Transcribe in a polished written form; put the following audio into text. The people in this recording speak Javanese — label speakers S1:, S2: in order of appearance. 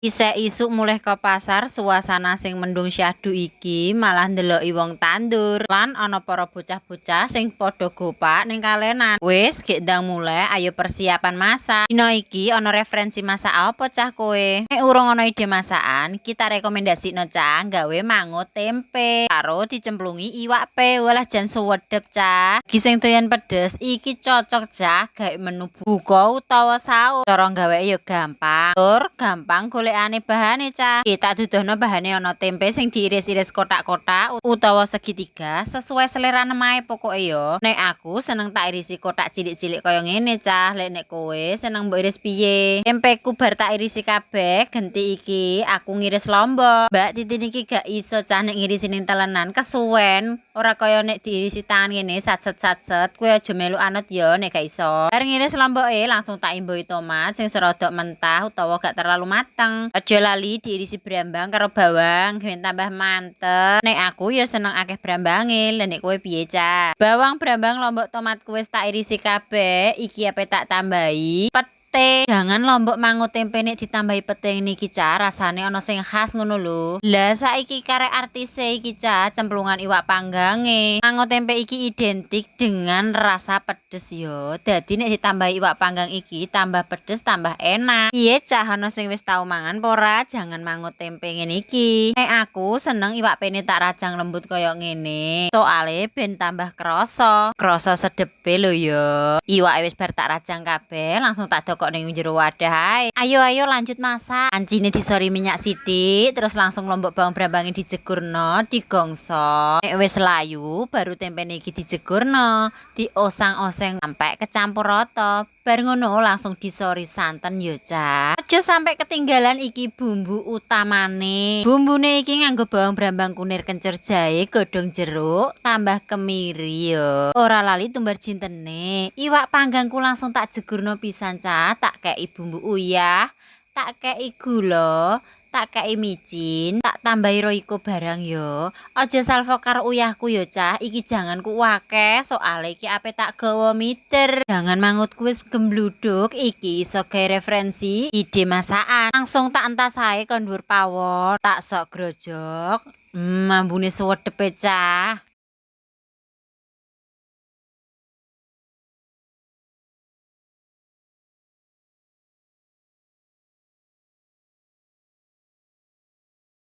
S1: Isek isuk mulih ke pasar, suasana sing mendung syahdu iki malah ndeloki wong tandur lan ana para bocah-bocah sing padha gopak ning kalenan. Wis gek ndang mulai, ayo persiapan masak. Dina iki ana referensi masak apa cah kowe? Nek urung ana ide masakan, kita rekomendasikno cah gawe mangut tempe karo dicemplungi iwak pe. Walah jan suwedep cah. Iki sing doyan pedes iki cocok cah gawe menu buka utawa sahur. Cara gawe ya gampang. Tur gampang golekane bahane cah. Kita duduhno bahane ana tempe sing diiris-iris kotak-kotak utawa segitiga sesuai selera nemae pokoke yo. Nek aku seneng tak irisi kotak cilik-cilik kaya ngene cah. Lek nek kowe seneng mbok iris piye? Tempeku bar tak irisi kabeh, genti iki aku ngiris lombok. Mbak Titin iki gak iso cah nek ngirisi ning telenan kesuwen. Ora kaya nek diirisi tangan ngene satset-satset. Kowe aja melu anut yo nek gak iso. Bar ngiris lomboke langsung tak imboi tomat sing serodok mentah utawa gak terlalu mateng. Aja lali diirisi brambang karo bawang ben tambah mantep. Nek aku ya seneng akeh brambange. Lah nek kowe piye cah? Bawang, brambang, lombok, tomatku wis tak irisi kabeh. Iki ape tak tambahi pete. Jangan lombok mangut tempe nek ditambahi pete niki cah, rasane ana sing khas ngono lho. Lah saiki karek artise iki cah, cemplungan iwak panggange. Mangut tempe iki identik dengan rasa pedes yo. Dadi nek ditambahi iwak panggang iki tambah pedes tambah enak. Piye cah, ana sing wis tau mangan apa ora? Jangan mangut tempe ngene iki. Nek aku seneng iwak pene tak rajang lembut kaya ngene. Soale ben tambah krasa. Krasa sedepe lho yo. Iwak wis bar tak rajang kabeh, langsung tak dokok ning jero wadah ae. Ayo lanjut masak. Pancine disori minyak sithik, terus langsung lombok bawang brambange dijegurno, digongso. Nek wis layu, baru tempene iki dijegurno, diosang-oseng sampai kecampur rata. Bar ngono langsung disori santen yo cah. Aja sampai ketinggalan iki bumbu utamane. Bumbune iki nganggo bawang brambang kunir kencur jahe, godhong jeruk, tambah kemiri yo. Ora lali tumbar jintene. Iwak panggangku langsung tak jegurno pisan cah, tak kei bumbu uyah, tak kei gula, tak kei micin, tak tambahi roiko barang yo. Aja salvo karo uyahku yo cah, iki jangan ku akeh soale iki ape tak gawa miter. Jangan mangutku wis gembluduk, iki iso gawe referensi ide masakan. Langsung tak entas ae kon dhuwur pawon, tak sok grojok. Ambune suwedepe cah.